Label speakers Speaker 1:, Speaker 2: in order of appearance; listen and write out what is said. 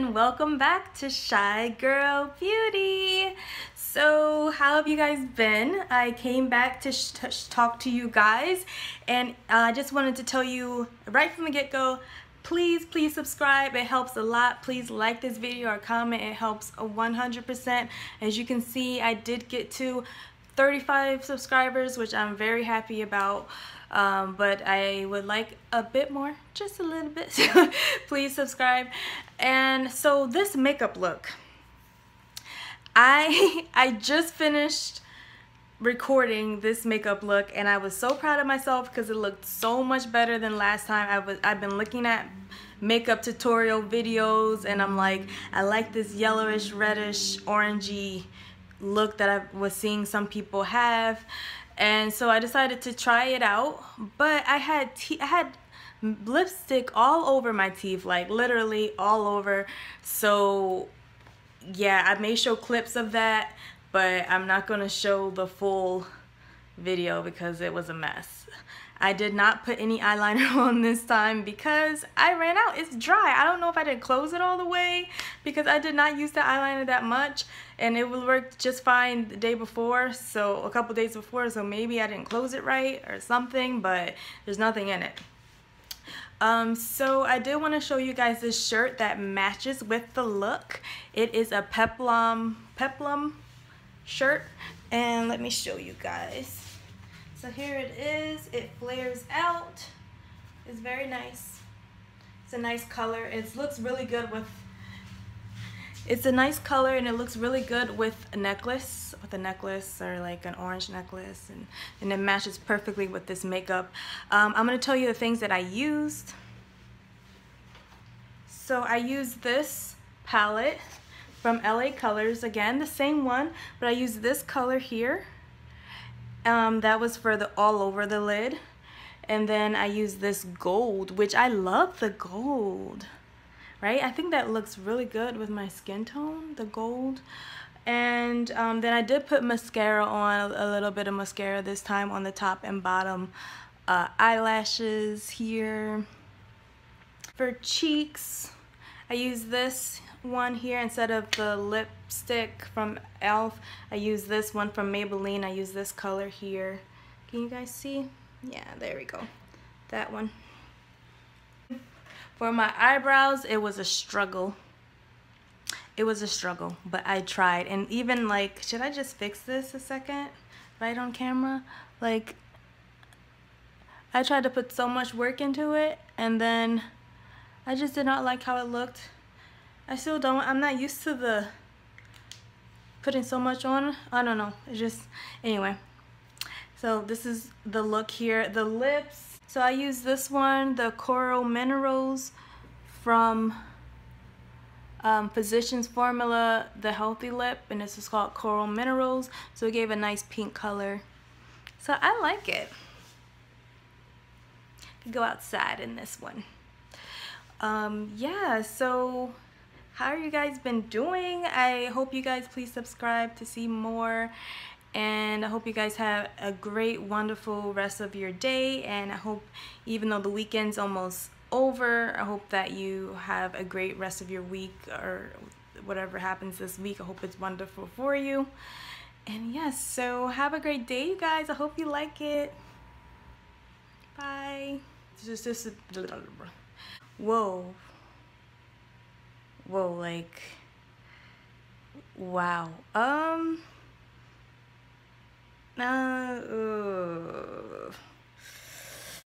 Speaker 1: and welcome back to Shy Girl Beauty. So how have you guys been? I came back to talk to you guys, and I just wanted to tell you right from the get-go, please subscribe. It helps a lot. Please like this video or comment. It helps 100%. As you can see, I did get to 35 subscribers, which I'm very happy about. But I would like a bit more, just a little bit. Please subscribe. And so this makeup look, I just finished recording this makeup look, and I was so proud of myself because it looked so much better than last time. I've been looking at makeup tutorial videos, and I'm like, I like this yellowish, reddish, orangey look that I was seeing some people have. And so I decided to try it out, but I had lipstick all over my teeth, like literally all over. So yeah, I may show clips of that, but I'm not going to show the full video because it was a mess. I did not put any eyeliner on this time because I ran out. It's dry. I don't know if I didn't close it all the way because I did not use the eyeliner that much, and it would work just fine the day before, so a couple days before, so maybe I didn't close it right or something, but there's nothing in it. So I did want to show you guys this shirt that matches with the look. It is a peplum shirt, and let me show you guys. So here it is. It flares out. It's very nice. It's a nice color. It looks really good with, it's a nice color, and it looks really good with a necklace, or like an orange necklace, and it matches perfectly with this makeup. I'm going to tell you the things that I used. So I used this palette from LA Colors, again the same one, but I used this color here. That was for the all over the lid. And then I used this gold, which I love the gold, right? I think that looks really good with my skin tone, the gold. And then I did put mascara on, a little bit of mascara this time on the top and bottom eyelashes here. For cheeks, I used this one here instead of the lipstick from e.l.f. I use this one from Maybelline. I use this color here. Can you guys see? Yeah, there we go. That one. For my eyebrows, it was a struggle. It was a struggle, but I tried. And even like, should I just fix this a second? Right on camera? Like, I tried to put so much work into it, and then I just did not like how it looked. I still don't. I'm not used to the putting so much on. I don't know. It's just, anyway. So this is the look here. The lips. So I use this one, the Coral Minerals from Physicians Formula, the Healthy Lip, and this is called Coral Minerals. So it gave a nice pink color. So I like it. You go outside in this one. Yeah, so how are you guys been doing? I hope you guys please subscribe to see more, and I hope you guys have a great, wonderful rest of your day. And I hope, even though the weekend's almost over, I hope that you have a great rest of your week, or whatever happens this week. I hope it's wonderful for you. And yes, so have a great day, you guys. I hope you like it. Bye. Whoa, like, wow.